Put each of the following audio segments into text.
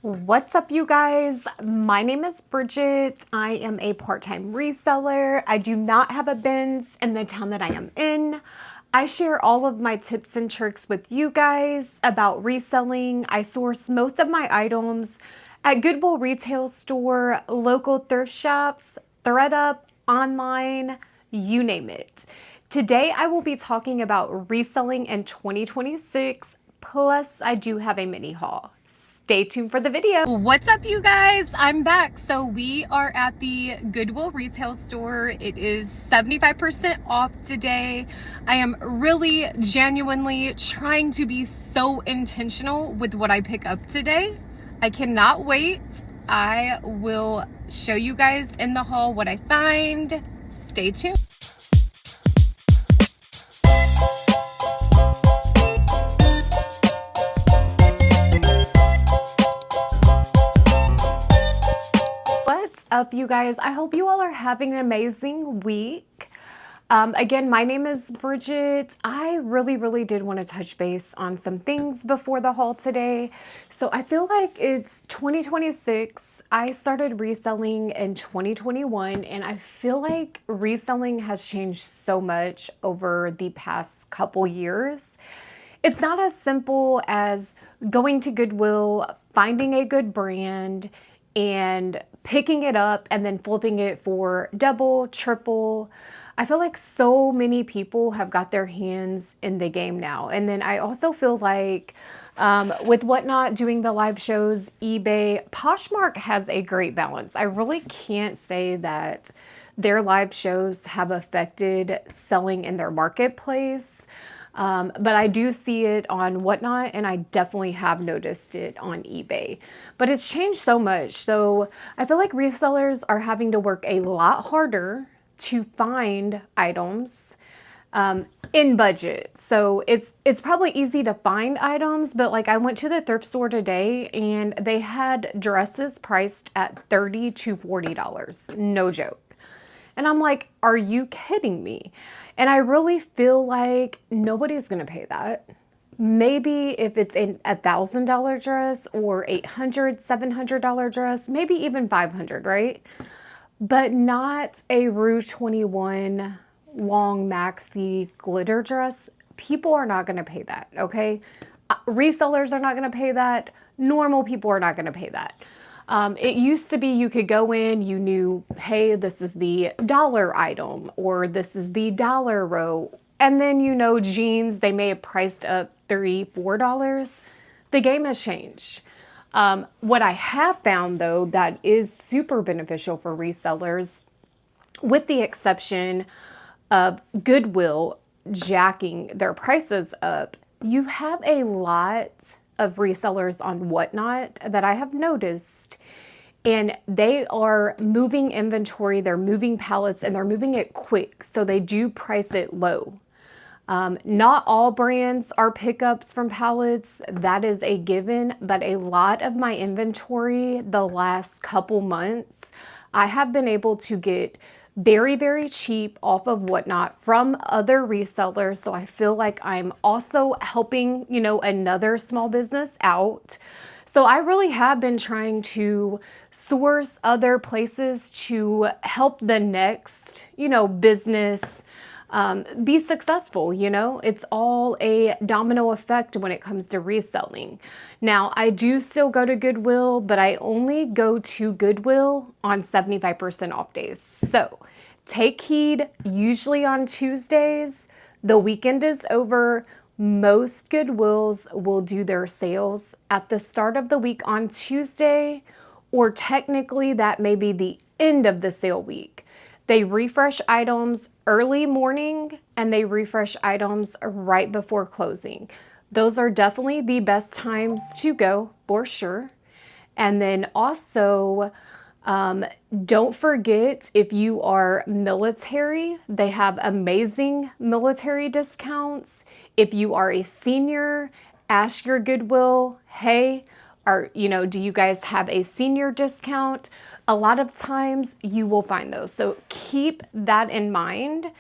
What's up, you guys? My name is Bridget. I am a part-time reseller. I do not have a Benz in the town that I am in. I share all of my tips and tricks with you guys about reselling. I source most of my items at Goodwill retail store, local thrift shops, ThredUp, online, you name it. Today, I will be talking about reselling in 2026, plus I do have a mini haul. Stay tuned for the video. What's up, you guys? I'm back. So we are at the Goodwill retail store. It is 75% off today. I am really genuinely trying to be so intentional with what I pick up today. I cannot wait. I will show you guys in the haul what I find. Stay tuned. What's up, you guys? I hope you all are having an amazing week. Again, my name is Bridget. I really did want to touch base on some things before the haul today. So I feel like it's 2026. I started reselling in 2021, and I feel like reselling has changed so much over the past couple years. It's not as simple as going to Goodwill, finding a good brand, and picking it up and then flipping it for double, triple. I feel like so many people have got their hands in the game now. And then I also feel like with Whatnot doing the live shows, eBay, Poshmark has a great balance. I really can't say that their live shows have affected selling in their marketplace. But I do see it on Whatnot, and I definitely have noticed it on eBay. But it's changed so much. So I feel like resellers are having to work a lot harder to find items in budget. So it's probably easy to find items, but like I went to the thrift store today and they had dresses priced at $30 to $40. No joke. And I'm like, are you kidding me? And I really feel like nobody's gonna pay that. Maybe if it's a $1,000 dress or $800, $700 dress, maybe even $500, right? But not a Rue 21 long maxi glitter dress. People are not gonna pay that, okay? Resellers are not gonna pay that. Normal people are not gonna pay that. It used to be you could go in, you knew, hey, this is the dollar item or this is the dollar row. And then, jeans, they may have priced up $3, $4. The game has changed. What I have found, though, that is super beneficial for resellers, with the exception of Goodwill jacking their prices up, you have a lot of resellers on Whatnot that I have noticed, and they are moving inventory, they're moving pallets, and they're moving it quick, so they do price it low. Not all brands are pickups from pallets, that is a given, but a lot of my inventory the last couple months, I have been able to get very cheap off of Whatnot from other resellers. So I feel like I'm also helping, another small business out. So I really have been trying to source other places to help the next, business be successful. It's all a domino effect when it comes to reselling. Now, I do still go to Goodwill, but I only go to Goodwill on 75% off days. So take heed, usually on Tuesdays. The weekend is over. Most Goodwills will do their sales at the start of the week on Tuesday, or technically that may be the end of the sale week. They refresh items early morning and they refresh items right before closing. Those are definitely the best times to go for sure. And then also, don't forget, if you are military, they have amazing military discounts. If you are a senior, ask your Goodwill, hey, do you guys have a senior discount? A lot of times you will find those. So keep that in mind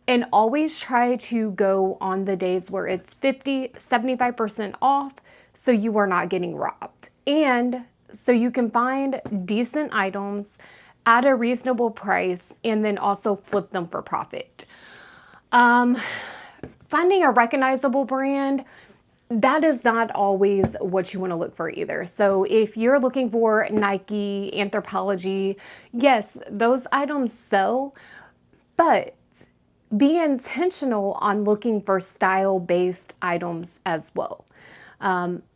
and always try to go on the days where it's 50, 75% off so you are not getting robbed. And so you can find decent items at a reasonable price and then also flip them for profit. Finding a recognizable brand, that is not always what you want to look for either. So if you're looking for Nike, Anthropologie, yes, those items sell, but be intentional on looking for style-based items as well.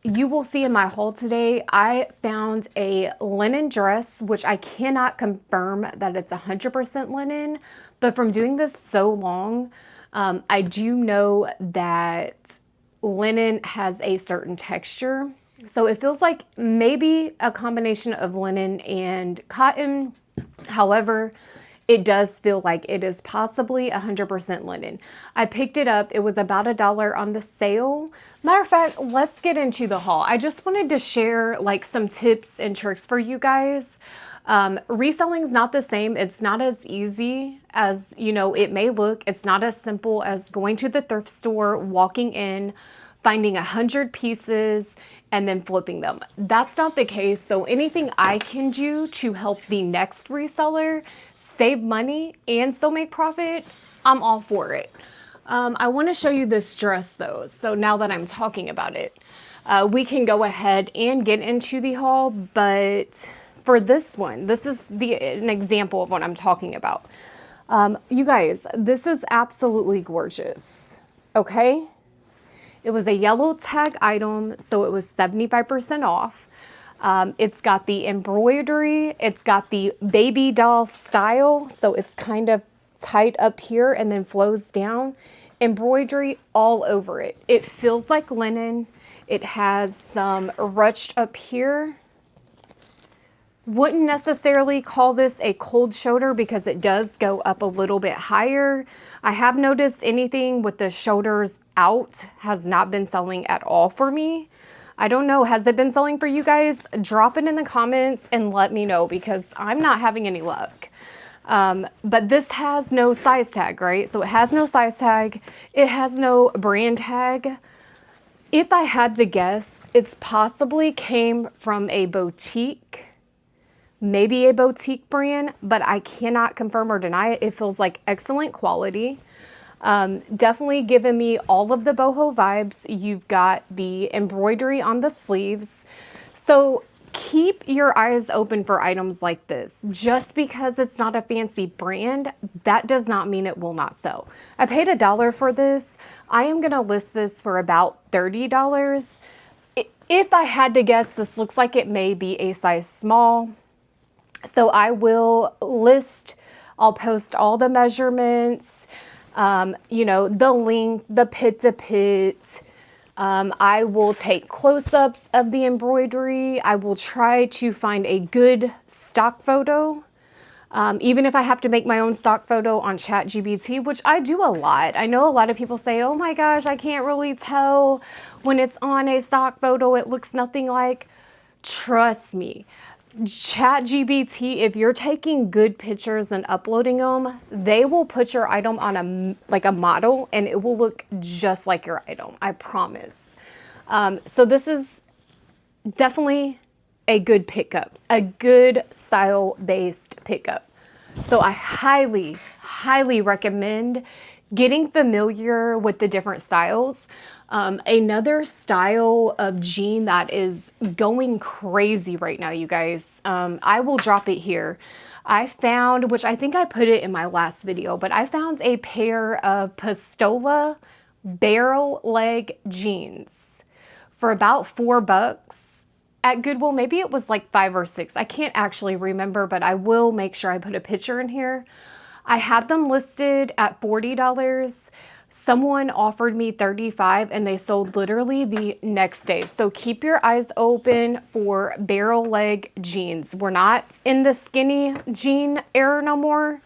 You will see in my haul today, I found a linen dress, which I cannot confirm that it's 100% linen, but from doing this so long, I do know that linen has a certain texture. So it feels like maybe a combination of linen and cotton. However, it does feel like it is possibly 100% linen. I picked it up. It was about $1 on the sale. Matter of fact, let's get into the haul. I just wanted to share like some tips and tricks for you guys. Reselling is not the same. It's not as easy as, it may look. It's not as simple as going to the thrift store, walking in, finding 100 pieces, and then flipping them. That's not the case. So anything I can do to help the next reseller save money and still make profit, I'm all for it. I want to show you this dress though. So now that I'm talking about it, we can go ahead and get into the haul, but for this one, this is an example of what I'm talking about. You guys, this is absolutely gorgeous. Okay. It was a yellow tag item, so it was 75% off. It's got the embroidery. It's got the baby doll style, so it's kind of tight up here and then flows down. Embroidery all over it. It feels like linen. It has some ruched up here. Wouldn't necessarily call this a cold shoulder because it does go up a little bit higher. I have noticed anything with the shoulders out has not been selling at all for me. I don't know, has it been selling for you guys? Drop it in the comments and let me know because I'm not having any luck. But this has no size tag, right? So it has no size tag. It has no brand tag. If I had to guess, it's possibly came from a boutique. Maybe a boutique brand, but I cannot confirm or deny it. It feels like excellent quality. Definitely giving me all of the boho vibes. You've got the embroidery on the sleeves. So keep your eyes open for items like this. Just because it's not a fancy brand, that does not mean it will not sell. I paid $1 for this. I am gonna list this for about $30. If I had to guess, this looks like it may be a size small. So I will list, I'll post all the measurements, the length, the pit to pit. I will take close-ups of the embroidery. I will try to find a good stock photo. Even if I have to make my own stock photo on ChatGPT, which I do a lot. I know a lot of people say, oh my gosh, I can't really tell when it's on a stock photo, it looks nothing like. Trust me. ChatGPT, if you're taking good pictures and uploading them, they will put your item on a model and it will look just like your item. I promise. So this is definitely a good pickup, a good style-based pickup. So I highly, highly recommend getting familiar with the different styles. Another style of jean that is going crazy right now, you guys, I will drop it here. I found, which I think I put it in my last video, but I found a pair of Pistola barrel leg jeans for about $4 at Goodwill. Maybe it was like 5 or 6. I can't actually remember, but I will make sure I put a picture in here. I had them listed at $40. Someone offered me $35 and they sold literally the next day. So keep your eyes open for barrel leg jeans. We're not in the skinny jean era no more.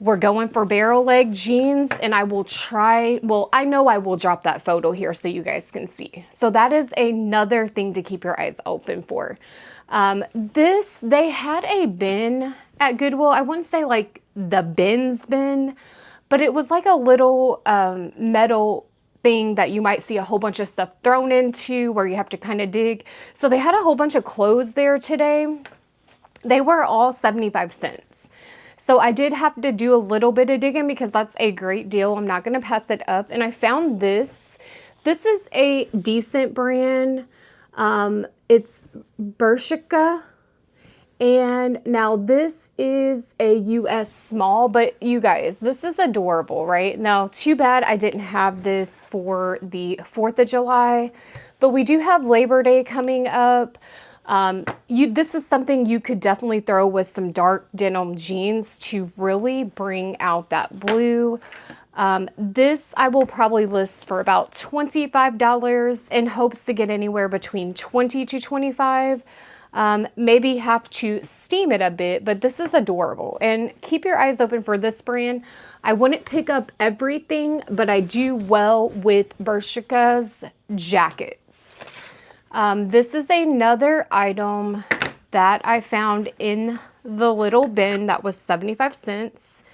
We're going for barrel leg jeans, and I will try, well, I know I will drop that photo here so you guys can see. So that is another thing to keep your eyes open for. They had a bin at Goodwill. I wouldn't say like the bins bin, but it was like a little metal thing that you might see a whole bunch of stuff thrown into where you have to kind of dig. So they had a whole bunch of clothes there today. They were all 75 cents. So I did have to do a little bit of digging because that's a great deal. I'm not going to pass it up. And I found this. This is a decent brand. It's Bershka. And now this is a US small, but you guys, this is adorable, right? Now, too bad I didn't have this for the 4th of July, but we do have Labor Day coming up. This is something you could definitely throw with some dark denim jeans to really bring out that blue. This I will probably list for about $25 in hopes to get anywhere between 20 to 25. Maybe have to steam it a bit, but this is adorable. And keep your eyes open for this brand. I wouldn't pick up everything, but I do well with Bershka's jackets. This is another item that I found in the little bin that was 75 cents.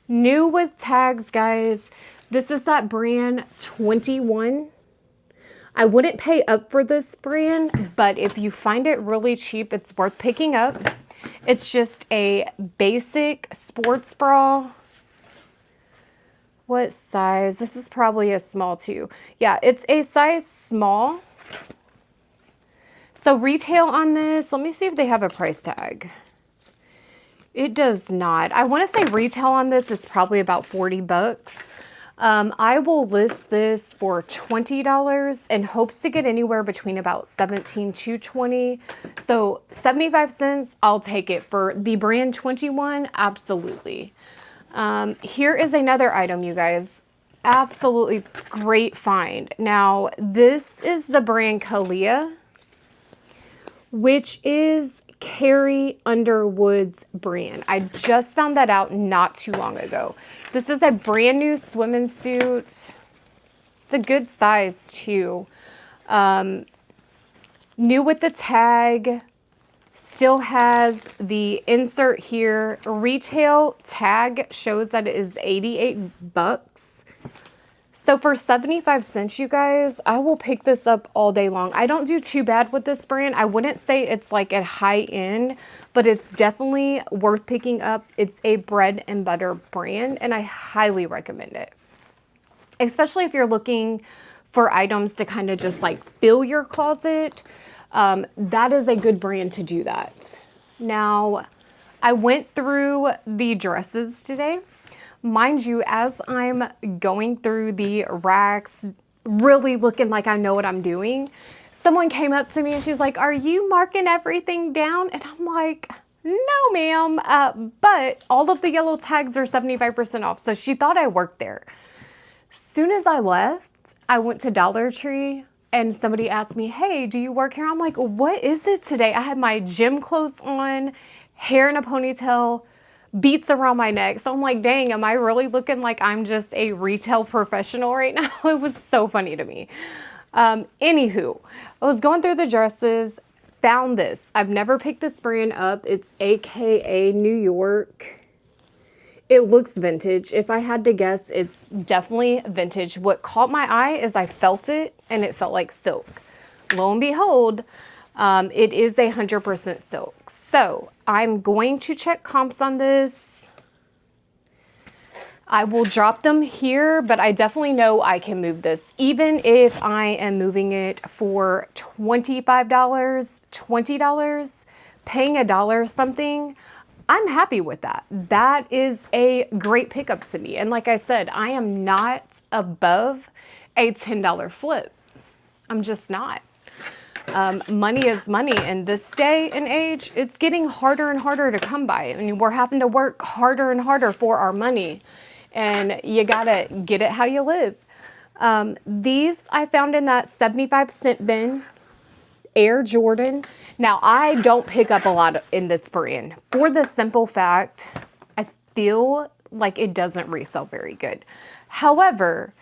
New with tags, guys. This is that brand 21. I wouldn't pay up for this brand, but if you find it really cheap, it's worth picking up. It's just a basic sports bra. What size? This is probably a small too. Yeah, it's a size small. So retail on this, let me see if they have a price tag. It does not. I want to say retail on this is probably about 40 bucks. I will list this for $20 in hopes to get anywhere between about 17 to 20. So 75 cents, I'll take it. For the brand 21, absolutely. Here is another item, you guys. Absolutely great find. Now, this is the brand Kalia, which is Carrie Underwood's brand. I just found that out not too long ago. This is a brand new swimming suit. It's a good size too. New with the tag. Still has the insert here. Retail tag shows that it is 88 bucks. So for 75 cents, you guys, I will pick this up all day long. I don't do too bad with this brand. I wouldn't say it's like at high end, but it's definitely worth picking up. It's a bread and butter brand, and I highly recommend it. Especially if you're looking for items to kind of just like fill your closet. That is a good brand to do that. Now, I went through the dresses today. Mind you, as I'm going through the racks, really looking like I know what I'm doing, someone came up to me and she's like, "Are you marking everything down?" And I'm like, "No, ma'am, but all of the yellow tags are 75% off." So she thought I worked there. Soon as I left, I went to Dollar Tree and somebody asked me, "Hey, do you work here?" I'm like, "What is it today?" I had my gym clothes on, hair in a ponytail, beats around my neck. So I'm like, dang, am I really looking like I'm just a retail professional right now? It was so funny to me. Anywho, I was going through the dresses, found this. I've never picked this brand up. It's AKA New York. It looks vintage. If I had to guess, it's definitely vintage. What caught my eye is I felt it and it felt like silk. Lo and behold, it is 100% silk. So I'm going to check comps on this. I will drop them here, but I definitely know I can move this. Even if I am moving it for $25, $20, paying $1 something, I'm happy with that. That is a great pickup to me. And like I said, I am not above a $10 flip. I'm just not. Money is money, and this day and age, it's getting harder and harder to come by. I mean, we're having to work harder and harder for our money, and you gotta get it how you live. These I found in that 75-cent bin, Air Jordan. Now, I don't pick up a lot in this brand for the simple fact I feel like it doesn't resell very good. However,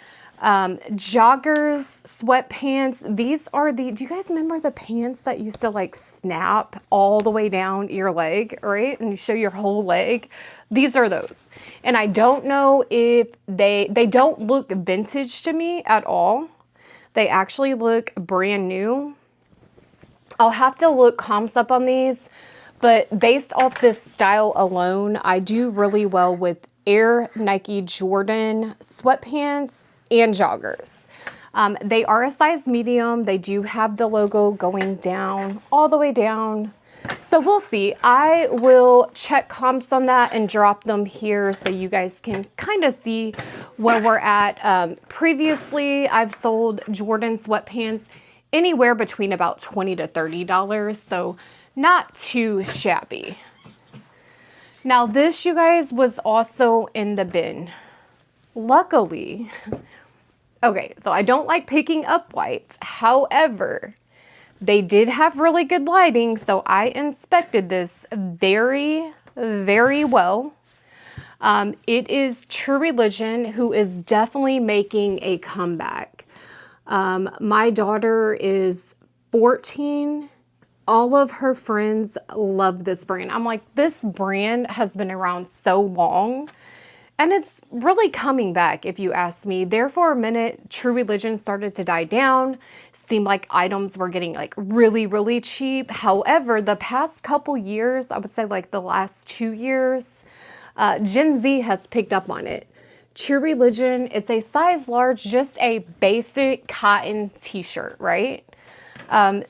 Joggers, sweatpants. These are do you guys remember the pants that used to like snap all the way down your leg, right? And you show your whole leg. These are those. And I don't know if they don't look vintage to me at all. They actually look brand new. I'll have to look comps up on these, but based off this style alone, I do really well with Air Nike Jordan sweatpants and joggers. They are a size medium. They do have the logo going down, all the way down. So we'll see. I will check comps on that and drop them here so you guys can kind of see where we're at. Previously, I've sold Jordan sweatpants anywhere between about $20 to $30, so not too shabby. Now this, you guys, was also in the bin. Luckily, okay, so I don't like picking up whites. However, they did have really good lighting, so I inspected this very, very well. It is True Religion, who is definitely making a comeback. My daughter is 14. All of her friends love this brand. I'm like, this brand has been around so long, and it's really coming back, if you ask me. There for a minute, True Religion started to die down. Seemed like items were getting like really, really cheap. However, the past couple years, I would say like the last 2 years, Gen Z has picked up on it. True Religion, it's a size large, just a basic cotton t-shirt, right?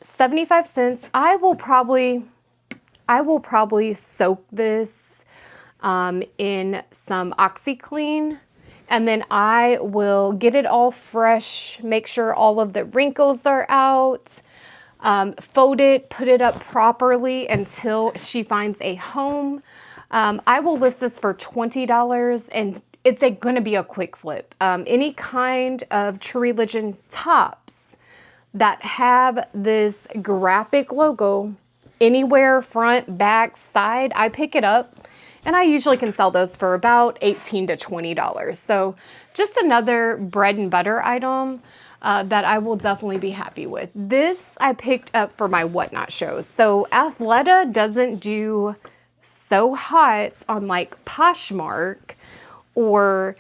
75 cents. I will probably soak this in some OxyClean, and then I will get it all fresh, make sure all of the wrinkles are out, fold it, put it up properly until she finds a home. I will list this for $20, and it's going to be a quick flip. Any kind of True Religion tops that have this graphic logo anywhere, front, back, side, I pick it up, and I usually can sell those for about $18 to $20. So just another bread and butter item that I will definitely be happy with. This I picked up for my Whatnot shows. So Athleta doesn't do so hot on like Poshmark or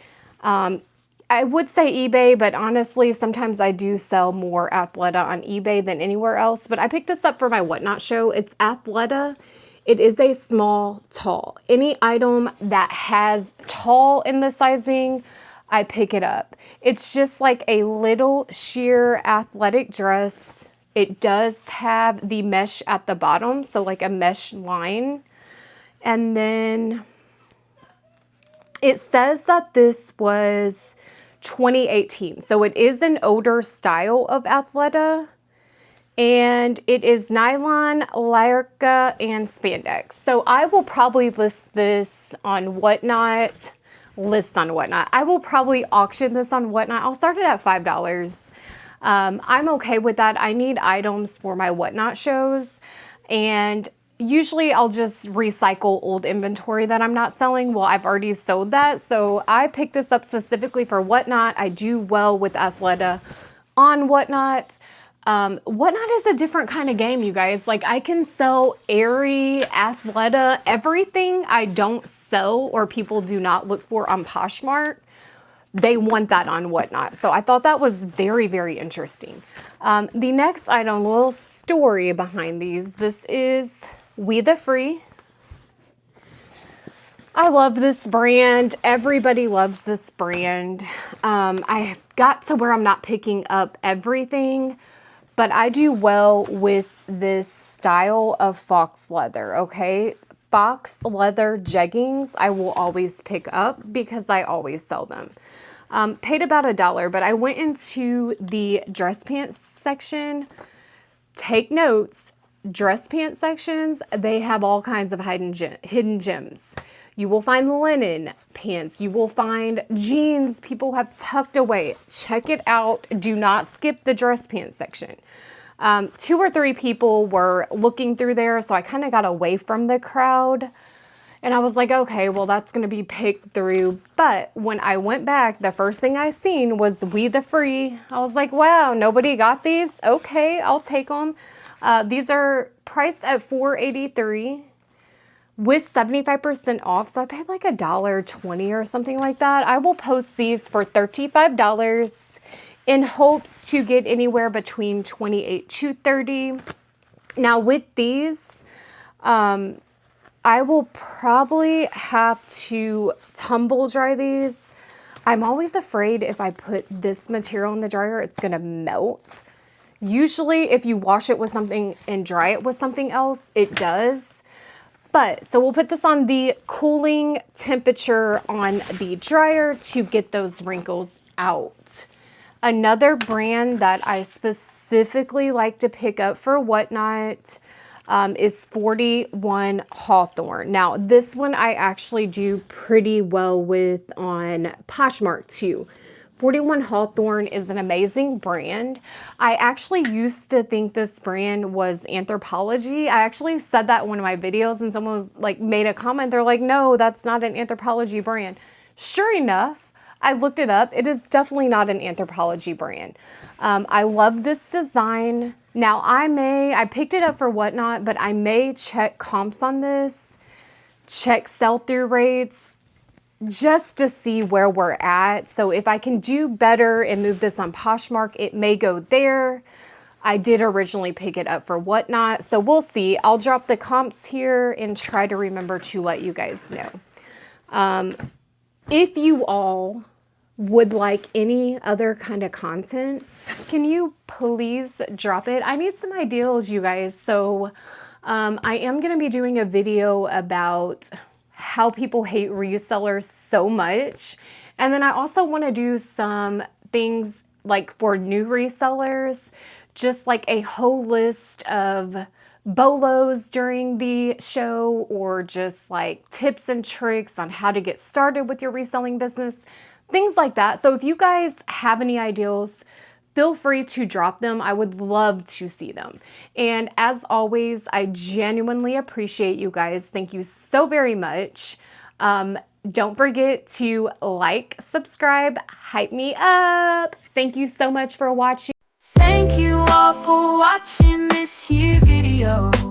I would say eBay, but honestly, sometimes I do sell more Athleta on eBay than anywhere else. But I picked this up for my Whatnot show. It's Athleta. It is a small, tall. Any item that has tall in the sizing, I pick it up. It's just like a little sheer athletic dress. It does have the mesh at the bottom, so like a mesh line. And then it says that this was 2018. So it is an older style of Athleta. And it is nylon, lycra, and spandex. So I will probably list this on Whatnot. I will probably auction this on Whatnot. I'll start it at $5. I'm okay with that. I need items for my Whatnot shows. And usually I'll just recycle old inventory that I'm not selling. Well, I've already sold that. So I picked this up specifically for Whatnot. I do well with Athleta on Whatnot. Whatnot is a different kind of game, you guys. Like, I can sell Aerie, Athleta, everything I don't sell or people do not look for on Poshmark. They want that on Whatnot. So I thought that was very, very interesting. The next item, a little story behind these. This is We the Free. I love this brand. Everybody loves this brand. I got to where I'm not picking up everything, but I do well with this style of fox leather, okay? Fox leather jeggings I will always pick up because I always sell them. Paid about $1, but I went into the dress pants section. Take notes, dress pants sections, they have all kinds of hidden gems. You will find linen pants. You will find jeans people have tucked away. Check it out. Do not skip the dress pants section. 2 or 3 people were looking through there, so I kind of got away from the crowd. And I was like, okay, well, that's going to be picked through. But when I went back, the first thing I seen was We the Free. I was like, wow, nobody got these. Okay, I'll take them. These are priced at $4.83 with 75% off. So I paid like $1.20 or something like that. I will post these for $35 in hopes to get anywhere between $28 to $30. Now with these, I will probably have to tumble dry these. I'm always afraid if I put this material in the dryer, it's gonna melt. Usually if you wash it with something and dry it with something else, it does. But, so we'll put this on the cooling temperature on the dryer to get those wrinkles out. Another brand that I specifically like to pick up for Whatnot is 41 Hawthorne. Now, this one I actually do pretty well with on Poshmark too. 41 Hawthorne is an amazing brand. I actually used to think this brand was Anthropologie. I actually said that in one of my videos and someone was like made a comment. They're like, no, that's not an Anthropologie brand. Sure enough, I looked it up. It is definitely not an Anthropologie brand. I love this design. Now I picked it up for Whatnot, but I may check comps on this, check sell-through rates, just to see where we're at. So if I can do better and move this on Poshmark, it may go there. I did originally pick it up for Whatnot, so we'll see. I'll drop the comps here and try to remember to let you guys know. If you all would like any other kind of content, can you please drop it? I need some ideas, you guys. So I am going to be doing a video about how people hate resellers so much. And then I also want to do some things like for new resellers, just like a whole list of bolos during the show, or just like tips and tricks on how to get started with your reselling business, things like that. So if you guys have any ideas, feel free to drop them. I would love to see them. And as always, I genuinely appreciate you guys. Thank you so very much. Don't forget to like, subscribe, hype me up. Thank you so much for watching. Thank you all for watching this here video.